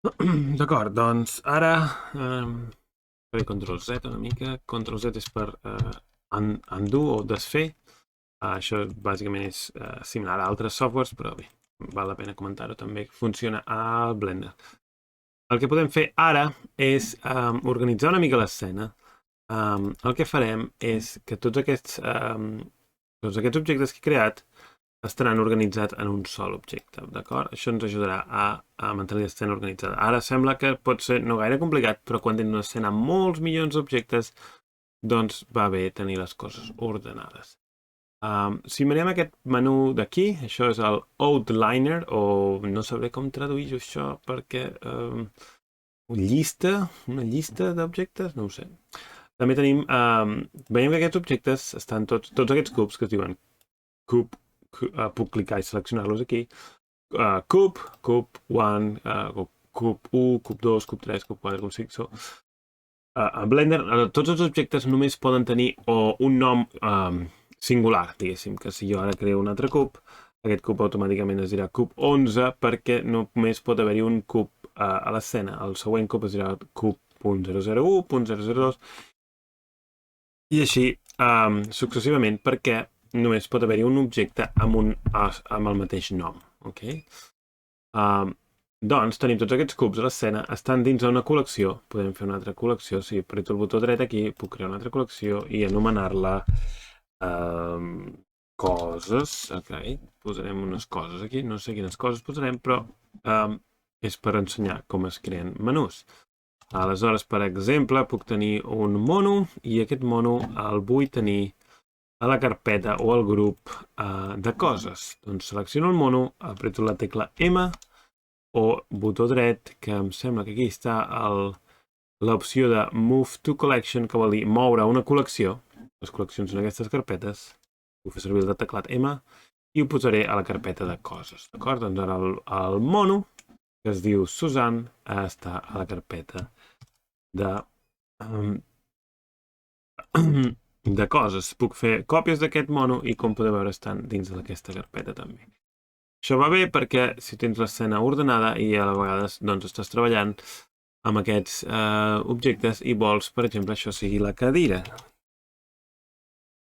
D'acord, doncs ara faré Ctrl Z una mica. Ctrl Z és per undo o desfer. Això bàsicament és similar a altres softwares, però bé, val la pena comentar-ho també. Funciona a Blender. El que podem fer ara és organitzar una mica l'escena. El que farem és que tots aquests objectes que he creat estaran organitzats en un sol objecte, d'acord? Això ens ajudarà a mantenir l'escena organitzada. Ara sembla que pot ser no gaire complicat, però quan tens una escena amb molts milions d'objectes, doncs va bé tenir les coses ordenades. Si mirem aquest menú d'aquí, això és el Outliner, o no sabré com traduir això perquè... una llista d'objectes, no ho sé. També tenim, veiem que aquests objectes estan tots aquests cubs que es diuen cub, puc clicar i seleccionar-los aquí. Cub 1, cub 1, cub 2, cub 3, cub 4, cub 5. A Blender, tots els objectes només poden tenir un nom singular, diguéssim, que si jo ara creo un altre cub, aquest cub automàticament es dirà cub 11 perquè només pot haver-hi un cub a l'escena. El següent cub es dirà cub.001, .002 i així successivament perquè només pot haver-hi un objecte amb el mateix nom. Okay? Doncs tenim tots aquests cubs a l'escena, estan dins d'una col·lecció. Podem fer una altra col·lecció. Si apreto el botó dret aquí, puc crear una altra col·lecció i anomenar-la coses. Okay. Posarem unes coses aquí. No sé quines coses posarem, però és per ensenyar com es creen menús. Aleshores, per exemple, puc tenir un mono i aquest mono el vull tenir a la carpeta o al grup de coses. Doncs selecciono el mono, apreto la tecla M o botó dret, que em sembla que aquí està l'opció de Move to Collection, que vol dir moure una col·lecció. Les col·leccions són aquestes carpetes. Puc fer servir el teclat M i ho posaré a la carpeta de coses. D'acord? Doncs ara el mono, que es diu Susan, està a la carpeta de coses. Puc fer còpies d'aquest mono i, com podeu veure, estan dins d'aquesta carpeta també. Això va bé perquè si tens l'escena ordenada i a vegades doncs, estàs treballant amb aquests objectes i vols, per exemple, això sigui la cadira.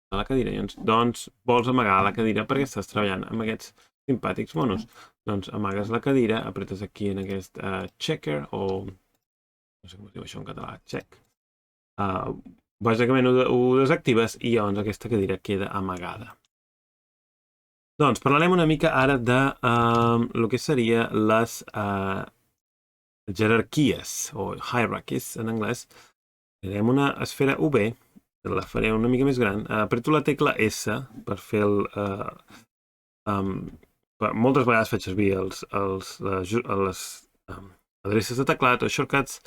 Doncs vols amagar la cadira perquè estàs treballant amb aquests simpàtics monos. Doncs amagues la cadira, apretes aquí en aquest checker o... no sé com es diu això en català, check. Bàsicament ho desactives i llavors aquesta cadira queda amagada. Doncs parlarem una mica ara de el que seria les jerarquies o hierarchies en anglès. Tenim una esfera UV, la faré una mica més gran. Apreto la tecla S per fer el... moltes vegades faig servir les adreces de teclat o shortcuts.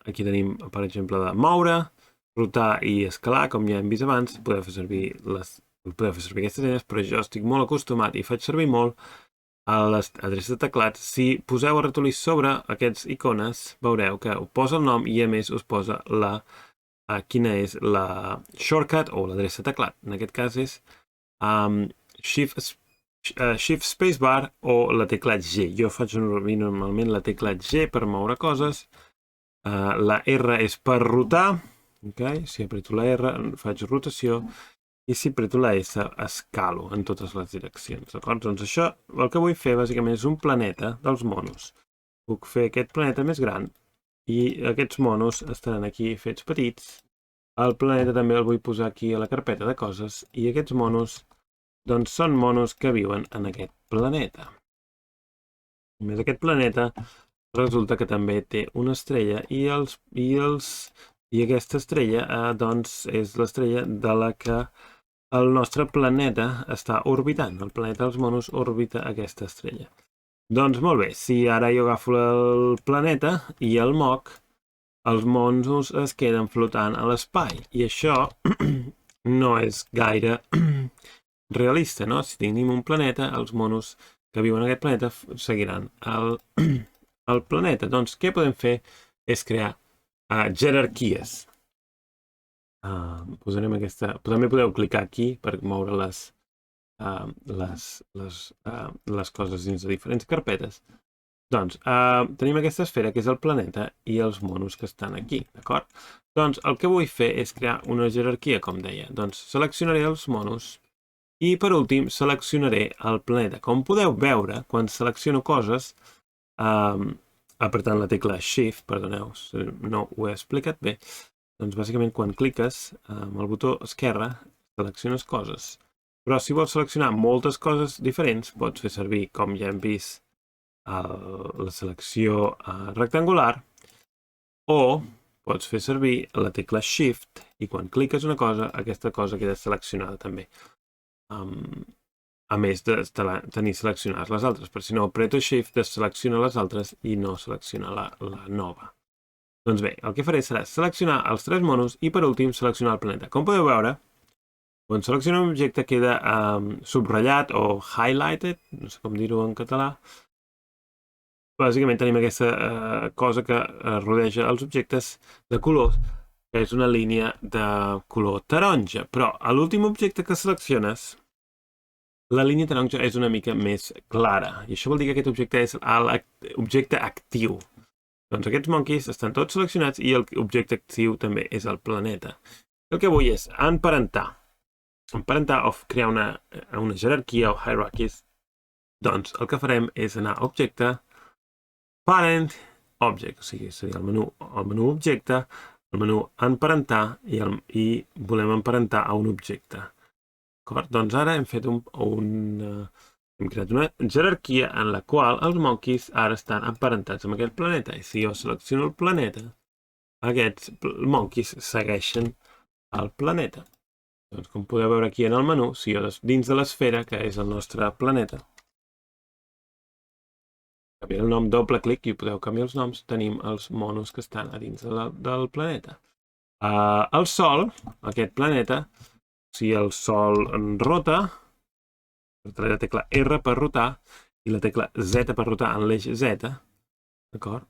Aquí tenim, per exemple, de moure, rotar i escalar, com ja hem vist abans. Podeu fer servir aquestes eines, però jo estic molt acostumat i faig servir molt a les adreces de teclat. Si poseu el ratolí sobre aquests icones, veureu que us posa el nom i a més us posa quina és la shortcut o l'adreça de teclat. En aquest cas és Shift Spacebar o la tecla G. Jo faig normalment la tecla G per moure coses. La R és per rotar. Okay? Si apreto la R faig rotació. I si apreto la S escalo en totes les direccions. D'acord? Doncs això, el que vull fer bàsicament és un planeta dels monos. Puc fer aquest planeta més gran i aquests monos estaran aquí fets petits. El planeta també el vull posar aquí a la carpeta de coses i aquests monos doncs són monos que viuen en aquest planeta. A més, aquest planeta resulta que també té una estrella i aquesta estrella doncs és l'estrella de la que el nostre planeta està orbitant. El planeta dels monos orbita aquesta estrella. Doncs molt bé, si ara jo agafo el planeta i el moc, els monos es queden flotant a l'espai. I això no és gaire realista, no? Si tenim un planeta, els monos que viuen en aquest planeta seguiran el planeta. Doncs què podem fer és crear jerarquies. Posarem aquesta... També podeu clicar aquí per moure les coses dins de diferents carpetes. Doncs tenim aquesta esfera que és el planeta i els monos que estan aquí, d'acord? Doncs el que vull fer és crear una jerarquia, com deia. Doncs seleccionaré els monos i per últim seleccionaré el planeta. Com podeu veure, quan selecciono coses, apretant la tecla Shift, perdoneu, no ho he explicat bé, doncs bàsicament quan cliques amb el botó esquerre selecciones coses. Però si vols seleccionar moltes coses diferents, pots fer servir, com ja hem vist, la selecció rectangular, o pots fer servir la tecla Shift i quan cliques una cosa, aquesta cosa queda seleccionada també. A més de tenir seleccionades les altres, per si no apreto Shift, deselecciona les altres i no selecciona la nova. Doncs bé, el que faré serà seleccionar els 3 monos i per últim seleccionar el planeta. Com podeu veure, quan selecciono un objecte queda subratllat o highlighted, no sé com dir-ho en català. Bàsicament tenim aquesta cosa que rodeja els objectes de colors, que és una línia de color taronja. Però a l'últim objecte que selecciones, la línia taronja és una mica més clara. I això vol dir que aquest objecte és l'objecte actiu. Doncs aquests monkeys estan tots seleccionats i l'objecte actiu també és el planeta. El que vull és emparentar. Emparentar o crear una jerarquia o hierarchies. Doncs el que farem és anar a objecte, parent, object, o sigui, seria el menú objecte, el menú emparentar i volem emparentar a un objecte. D'acord? Doncs ara hem fet hem creat una jerarquia en la qual els monkeys ara estan emparentats amb aquest planeta. I si jo selecciono el planeta, aquests monkeys segueixen el planeta. Doncs com podeu veure aquí en el menú, si jo dins de l'esfera, que és el nostre planeta, canviar el nom, doble clic i podeu canviar els noms, tenim els monos que estan a dins del planeta. El Sol, aquest planeta, si el Sol rota, la tecla R per rotar i la tecla Z per rotar en l'eix Z, d'acord?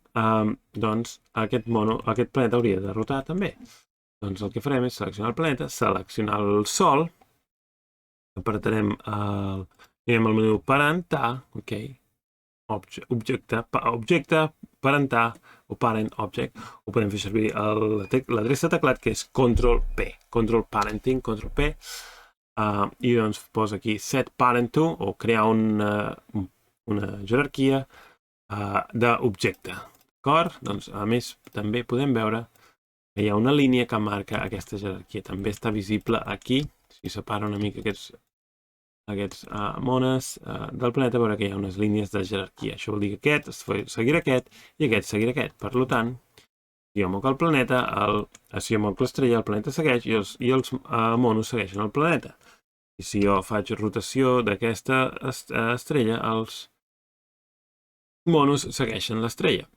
Doncs aquest planeta hauria de rotar també. Doncs el que farem és seleccionar el planeta, seleccionar el Sol, apretarem anirem al menú parentar, ok? Objecte, parentar o parent object, o podem fer servir l'adreça de teclat que és Ctrl-P, Control Parenting, Ctrl-P, i doncs posa aquí set parent to o crear una jerarquia d'objecte. D'acord? Doncs a més també podem veure que hi ha una línia que marca aquesta jerarquia. També està visible aquí, si separa una mica aquests mones del planeta, veure que hi ha unes línies de jerarquia. Això vol dir que aquest seguirà aquest i aquest seguirà aquest. Per tant, si jo moc el planeta, si jo moc l'estrella, el planeta segueix i els monos segueixen el planeta. I si jo faig rotació d'aquesta estrella, els monos segueixen l'estrella.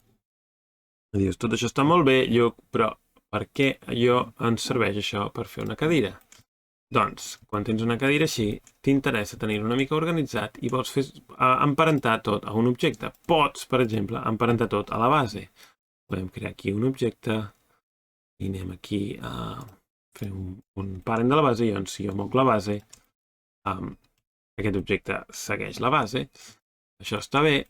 Dius, tot això està molt bé, però per què ens serveix això per fer una cadira? Doncs, quan tens una cadira així, t'interessa tenir-ho una mica organitzat i vols emparentar tot a un objecte. Pots, per exemple, emparentar tot a la base. Podem crear aquí un objecte i anem aquí a fer un parent de la base i doncs si jo moc la base, aquest objecte segueix la base. Això està bé.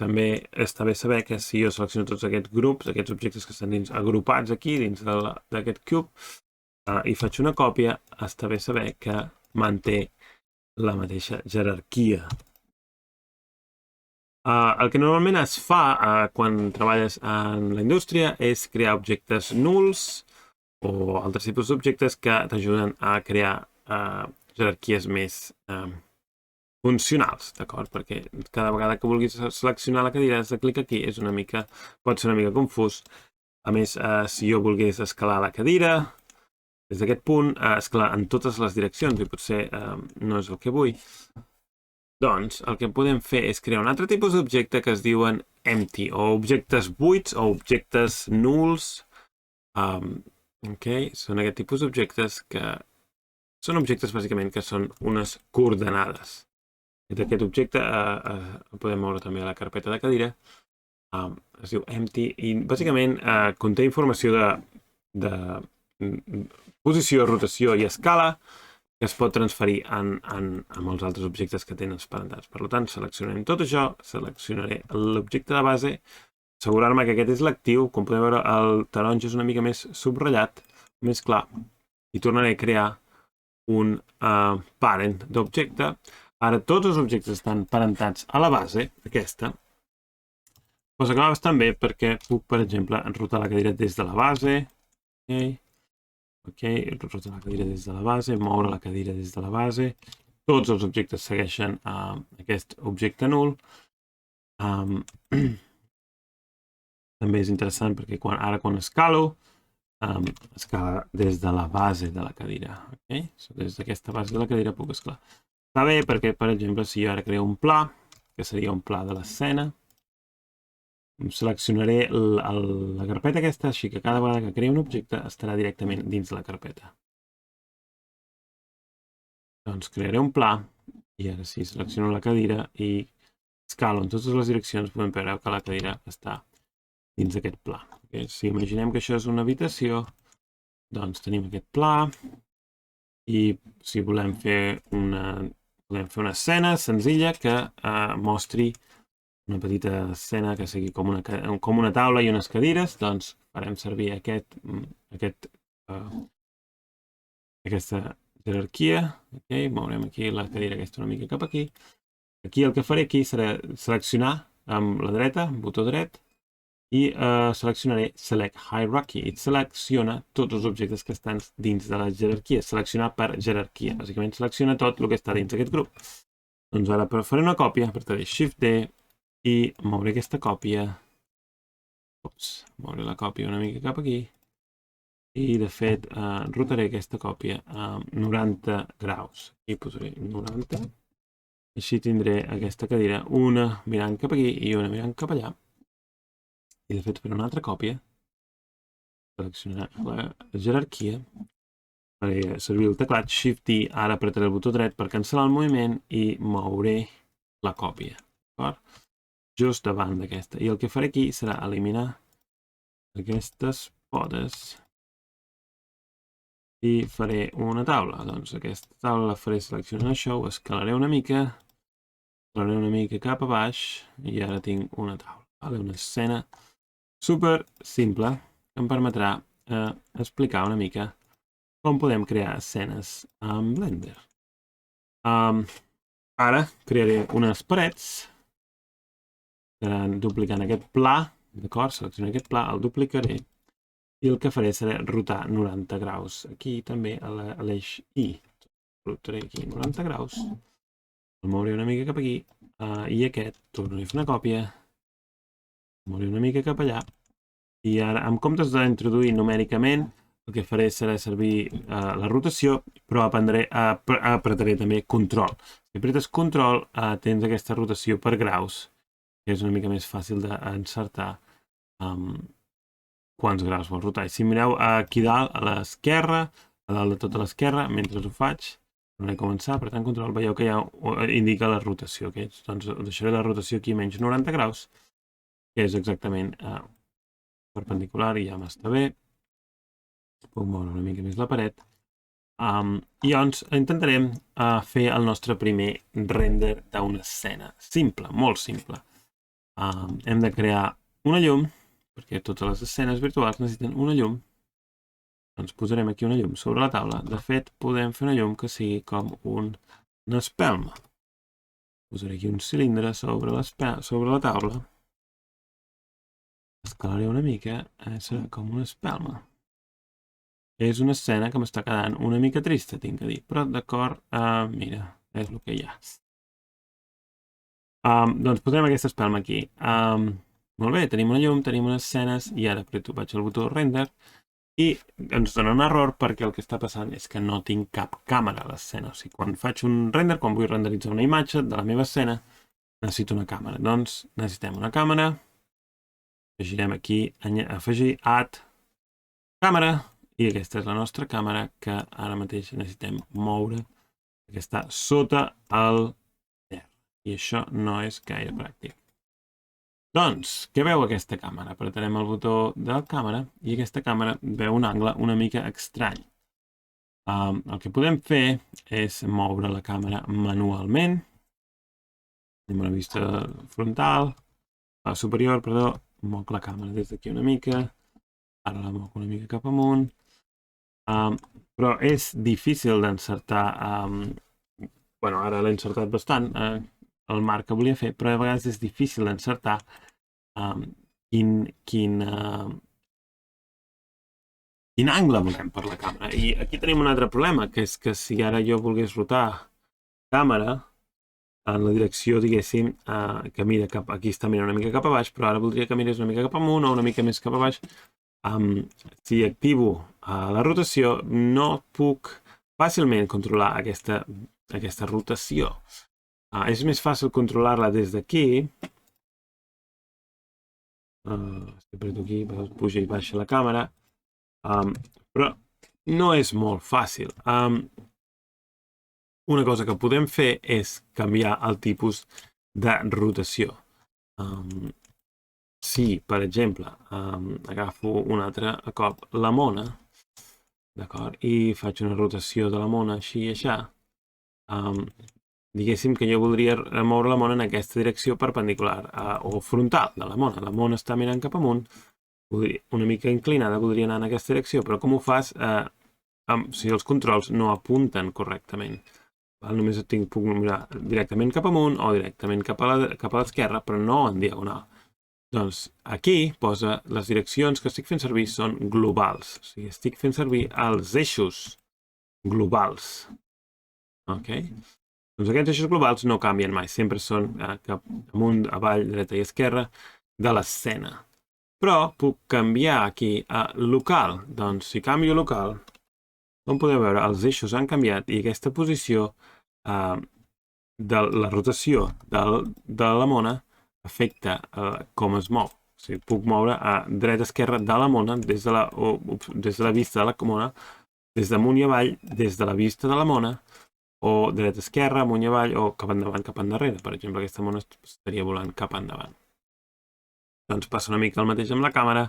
També està bé saber que si jo selecciono tots aquests grups, aquests objectes que estan agrupats aquí dins d'aquest cube, i faig una còpia, està bé saber que manté la mateixa jerarquia. El que normalment es fa quan treballes en la indústria és crear objectes nuls o altres tipus d'objectes que t'ajuden a crear jerarquies més funcionals, d'acord? Perquè cada vegada que vulguis seleccionar la cadira has de clicar aquí, pot ser una mica confús. A més, si jo volgués escalar la cadira, des d'aquest punt, esclar, en totes les direccions, i potser no és el que vull, doncs el que podem fer és crear un altre tipus d'objecte que es diuen empty, o objectes buits o objectes nuls. Són aquest tipus d'objectes que són objectes bàsicament que són unes coordenades. Aquest objecte el podem moure també a la carpeta de cadira. Es diu empty i bàsicament conté informació de posició, rotació i escala que es pot transferir amb els altres objectes que tenen parentats. Per tant, seleccionarem tot això, seleccionaré l'objecte de base, assegurar-me que aquest és l'actiu. Com podem veure, el taronja és una mica més subratllat, més clar, i tornaré a crear un parent d'objecte. Ara tots els objectes estan parentats a la base, aquesta, cosa que va bastant bé perquè puc, per exemple, enrotar la cadira des de la base, enrotar la cadira des de la base, moure la cadira des de la base. Tots els objectes segueixen aquest objecte nul. També és interessant perquè ara quan escalo, escala des de la base de la cadira. Des d'aquesta base de la cadira puc escalar. Està bé perquè, per exemple, si jo ara creo un pla, que seria un pla de l'escena, seleccionaré la carpeta aquesta, així que cada vegada que creo un objecte estarà directament dins de la carpeta. Doncs crearé un pla, i ara sí, selecciono la cadira i escalo en totes les direccions, podem veure que la cadira està dins d'aquest pla. Si imaginem que això és una habitació, doncs tenim aquest pla, i si volem fer una escena senzilla que mostri una petita escena que sigui com una taula i unes cadires, doncs farem servir aquesta jerarquia. Mourem aquí la cadira aquesta una mica cap aquí. Aquí el que faré serà seleccionar amb la dreta, botó dret, i seleccionaré Select Hierarchy. I selecciona tots els objectes que estan dins de la jerarquia. Seleccionar per jerarquia. Bàsicament selecciona tot el que està dins d'aquest grup. Doncs ara faré una còpia, apretaré Shift-D i mouré aquesta còpia. Mouré la còpia una mica cap aquí. I de fet rotaré aquesta còpia a 90 graus. I posaré 90. Així tindré aquesta cadira, una mirant cap aquí i una mirant cap allà. I de fet, per una altra còpia, seleccionar la jerarquia, faré servir el teclat Shift-D, ara apretaré el botó dret per cancel·lar el moviment i mouré la còpia, just davant d'aquesta. I el que faré aquí serà eliminar aquestes potes i faré una taula. Doncs aquesta taula la faré seleccionant això, ho escalaré una mica cap a baix i ara tinc una taula. Una escena super simple que em permetrà explicar una mica com podem crear escenes amb Blender. Ara crearé unes parets, seran duplicant aquest pla, d'acord? Seleccionaré aquest pla, el duplicaré i el que faré serà rotar 90 graus. Aquí també a l'eix I. Rotaré aquí 90 graus, el mouré una mica cap aquí i aquest tornaré a fer una còpia, mouré una mica cap allà. I ara, en comptes d'introduir numèricament, el que faré serà servir la rotació, però apretaré també control. Si apretes control, tens aquesta rotació per graus, que és una mica més fàcil d'encertar quants graus vols rotar. I si mireu aquí dalt, a l'esquerra, a dalt de tota l'esquerra, mentre ho faig, tornaré a començar, apretant control, veieu que ja indica la rotació. Doncs deixaré la rotació aquí menys 90 graus, que és exactament perpendicular i ja m'està bé. Puc moure una mica més la paret. I llavors intentarem fer el nostre primer render d'una escena. Simple, molt simple. Hem de crear una llum, perquè totes les escenes virtuals necessiten una llum. Doncs posarem aquí una llum sobre la taula. De fet, podem fer una llum que sigui com una espelma. Posaré aquí un cilindre sobre la taula. Escalaré una mica, serà com una espelma. És una escena que m'està quedant una mica trista, tinc que dir, però d'acord, mira, és el que hi ha. Doncs posarem aquesta espelma aquí. Molt bé, tenim una llum, tenim unes escenes, i ara vaig al botó render, i ens dona un error perquè el que està passant és que no tinc cap càmera a l'escena. O sigui, quan faig un render, quan vull renderitzar una imatge de la meva escena, necessito una càmera. Doncs necessitem una càmera. Afegirem aquí, afegir, add, càmera, i aquesta és la nostra càmera que ara mateix necessitem moure, que està sota el terra. I això no és gaire pràctic. Doncs, què veu aquesta càmera? Apretarem el botó de la càmera i aquesta càmera veu un angle una mica estrany. El que podem fer és moure la càmera manualment. Tenim una vista frontal, superior, perdó, moc la càmera des d'aquí una mica, ara la moc una mica cap amunt, però és difícil d'encertar, bueno, ara l'he encertat bastant, el marc que volia fer, però a vegades és difícil d'encertar quin angle volem per la càmera. I aquí tenim un altre problema, que és que si ara jo volgués rotar càmera en la direcció, diguéssim, que mira cap, aquí està mirant una mica cap a baix, però ara voldria que mirés una mica cap amunt o una mica més cap a baix. Si activo la rotació, no puc fàcilment controlar aquesta rotació. És més fàcil controlar-la des d'aquí. Apreto aquí, puja i baixa la càmera. Però no és molt fàcil. Una cosa que podem fer és canviar el tipus de rotació. Si, per exemple, agafo un altre cop la mona, d'acord, i faig una rotació de la mona així i així, diguéssim que jo voldria moure la mona en aquesta direcció perpendicular o frontal de la mona. La mona està mirant cap amunt, una mica inclinada, voldria anar en aquesta direcció, però com ho fas si els controls no apunten correctament? Només puc mirar directament cap amunt o directament cap a l'esquerra, però no en diagonal. Doncs aquí posa les direccions que estic fent servir són globals. O sigui, estic fent servir els eixos globals. Ok? Doncs aquests eixos globals no canvien mai, sempre són cap amunt, avall, dreta i esquerra de l'escena. Però puc canviar aquí a local. Doncs si canvio local, com podeu veure, els eixos han canviat i aquesta posició de la rotació de la mona afecta com es mou. O sigui, puc moure a dreta-esquerra de la mona des de la vista de la mona, des d'amunt i avall, des de la vista de la mona, o dreta-esquerra, amunt i avall, o cap endavant, cap endarrere. Per exemple, aquesta mona estaria volant cap endavant. Doncs passa una mica el mateix amb la càmera,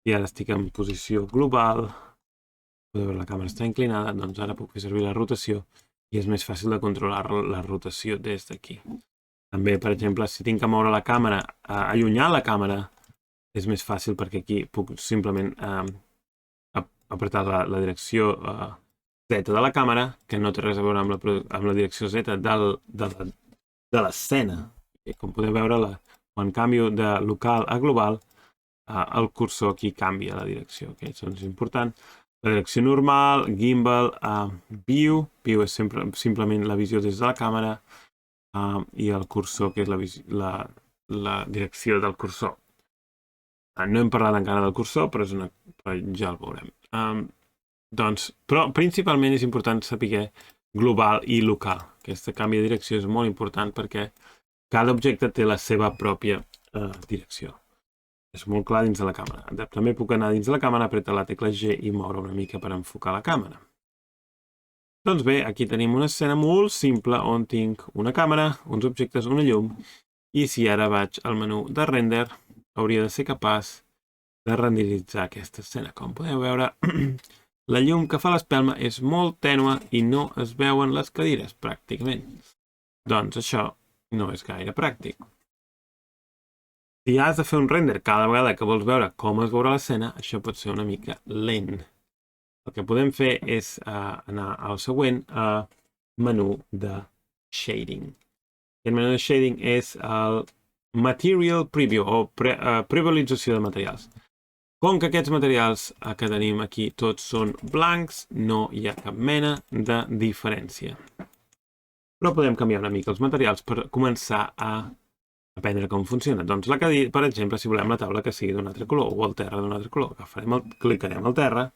i ara estic en posició global. Podeu veure, la càmera està inclinada, doncs ara puc fer servir la rotació, i és més fàcil de controlar la rotació des d'aquí. També, per exemple, si tinc que moure la càmera, allunyar la càmera, és més fàcil perquè aquí puc simplement apretar la direcció Z de la càmera, que no té res a veure amb la direcció Z de l'escena. Com podeu veure, quan canvio de local a global, el cursor aquí canvia la direcció. Això és important. La direcció normal, gimbal, view és simplement la visió des de la càmera, i el cursor, que és la direcció del cursor. No hem parlat encara del cursor, però ja el veurem. Però principalment és important saber global i local. Aquest canvi de direcció és molt important perquè cada objecte té la seva pròpia direcció. És molt clar dins de la càmera. També puc anar dins de la càmera, apretar la tecla G i moure una mica per enfocar la càmera. Doncs bé, aquí tenim una escena molt simple on tinc una càmera, uns objectes, una llum, i si ara vaig al menú de render, hauria de ser capaç de renderitzar aquesta escena. Com podeu veure, la llum que fa l'espelma és molt tènue i no es veuen les cadires, pràcticament. Doncs això no és gaire pràctic. Si has de fer un render cada vegada que vols veure com es veurà l'escena, això pot ser una mica lent. El que podem fer és anar al següent menú de Shading. El menú de Shading és el Material Preview o previsualització de materials. Com que aquests materials que tenim aquí tots són blancs, no hi ha cap mena de diferència. Però podem canviar una mica els materials per començar a aprendre com funciona. Doncs la cadira, per exemple, si volem la taula que sigui d'un altre color o el terra d'un altre color, clicarem al terra,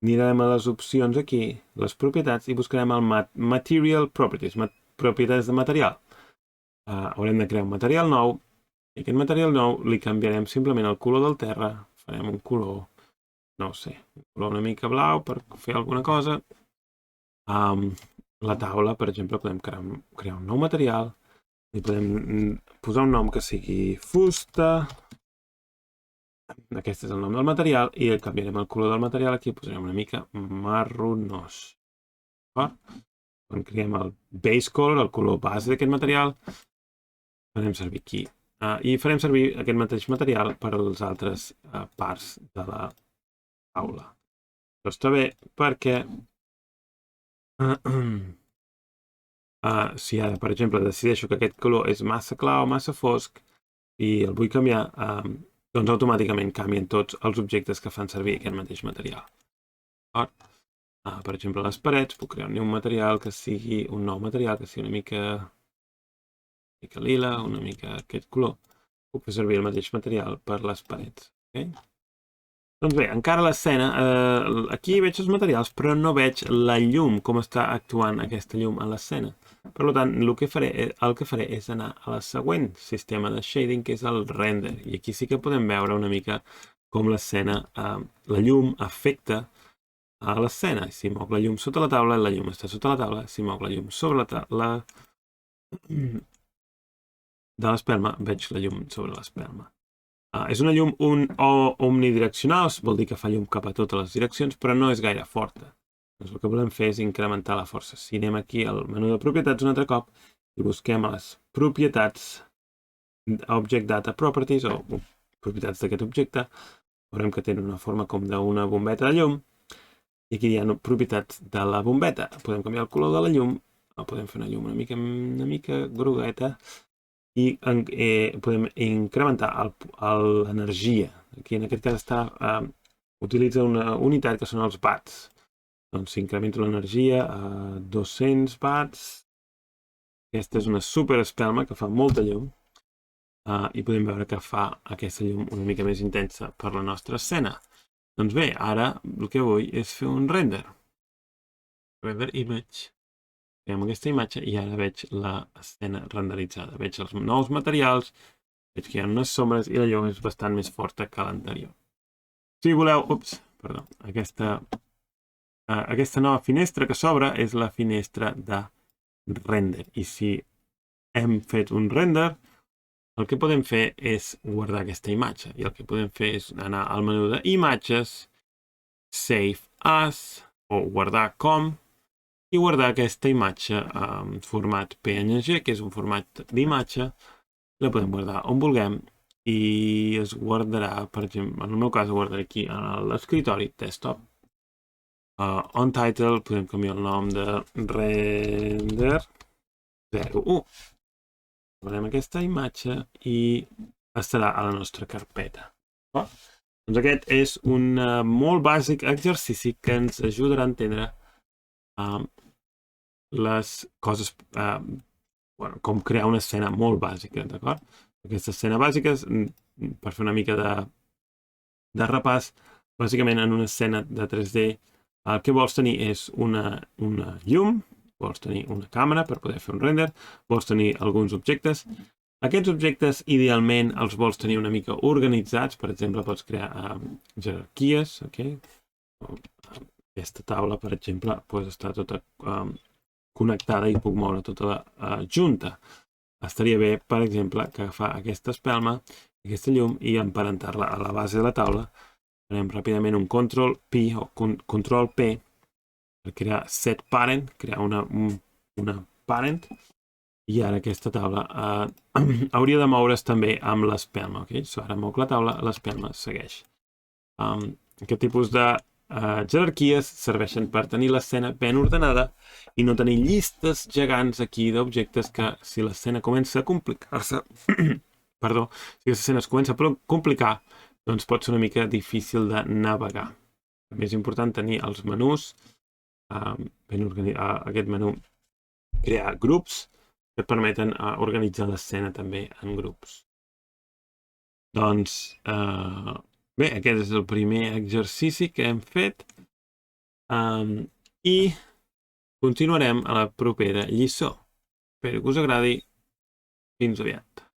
anirem a les opcions aquí, les propietats, i buscarem el Material Properties, propietats de material. Haurem de crear un material nou, i aquest material nou li canviarem simplement el color del terra, farem un color, no ho sé, un color una mica blau per fer alguna cosa. La taula, per exemple, podem crear un nou material, i podem posar un nom que sigui fusta, Aquest és el nom del material i canviarem el color del material. Aquí posarem una mica marronós. Quan creem el base color, el color base d'aquest material, farem servir aquí. I farem servir aquest mateix material per a les altres parts de la taula. Això està bé perquè si ara, per exemple, decideixo que aquest color és massa clar o massa fosc i el vull canviar, doncs automàticament canvien tots els objectes que fan servir aquest mateix material. Per exemple, a les parets puc crear un material que sigui un nou material, que sigui una mica lila, una mica aquest color. Puc fer servir el mateix material per les parets. Doncs bé, encara l'escena, aquí veig els materials, però no veig la llum, com està actuant aquesta llum a l'escena. Per tant, el que faré és anar a la següent sistema de shading, que és el render. I aquí sí que podem veure una mica com l'escena, la llum afecta a l'escena. Si moc la llum sota la taula, la llum està sota la taula. Si moc la llum sobre la taula de l'espelma, veig la llum sobre l'espelma. És una llum omnidireccional, vol dir que fa llum cap a totes les direccions, però no és gaire forta. Doncs el que volem fer és incrementar la força. Si anem aquí al menú de propietats un altre cop i busquem a les propietats Object Data Properties o propietats d'aquest objecte, veurem que tenen una forma com d'una bombeta de llum i aquí hi ha propietats de la bombeta. Podem canviar el color de la llum, o podem fer una llum una mica grogueta i podem incrementar l'energia. Aquí en aquest cas utilitza una unitat que són els watts. Doncs s'incrementa l'energia a 200 watts. Aquesta és una super espelma que fa molta llum i podem veure que fa aquesta llum una mica més intensa per la nostra escena. Doncs bé, ara el que vull és fer un render. Render image. Veiem aquesta imatge i ara veig l'escena renderitzada. Veig els nous materials, veig que hi ha unes sombres i la llum és bastant més forta que l'anterior. Si voleu, perdó, aquesta nova finestra que s'obre és la finestra de render. I si hem fet un render, el que podem fer és guardar aquesta imatge. I el que podem fer és anar al menú d'imatges, Save As, o guardar com, i guardar aquesta imatge en format PNG, que és un format d'imatge. La podem guardar on vulguem i es guardarà, per exemple, en el meu cas ho guardaré aquí a l'escriptori, desktop. On title, podem canviar el nom de render 01. Guardem aquesta imatge i estarà a la nostra carpeta. Doncs aquest és un molt bàsic exercici que ens ajudarà a entendre les coses, com crear una escena molt bàsica, d'acord? Aquesta escena bàsica, per fer una mica de repàs, bàsicament en una escena de 3D el que vols tenir és una llum, vols tenir una càmera per poder fer un render, vols tenir alguns objectes. Aquests objectes idealment els vols tenir una mica organitzats, per exemple pots crear jerarquies, aquesta taula per exemple pot estar tota connectada i puc moure tota la junta. Estaria bé, per exemple, que agafar aquesta espelma, aquesta llum i emparentar-la a la base de la taula. Farem ràpidament un Ctrl-P o Ctrl-P per crear set parent, crear una parent, i ara aquesta taula hauria de moure's també amb l'espelma. Ara moc la taula, l'espelma segueix. Aquest tipus de jerarquies serveixen per tenir l'escena ben ordenada i no tenir llistes gegants aquí d'objectes que si l'escena comença a complicar-se, perdó, si l'escena es comença a complicar, doncs pot ser una mica difícil de navegar. També és important tenir els menús, ben organitzat, aquest menú, crear grups que et permeten organitzar l'escena també en grups. Doncs, bé, aquest és el primer exercici que hem fet i continuarem a la propera lliçó. Espero que us agradi. Fins aviat.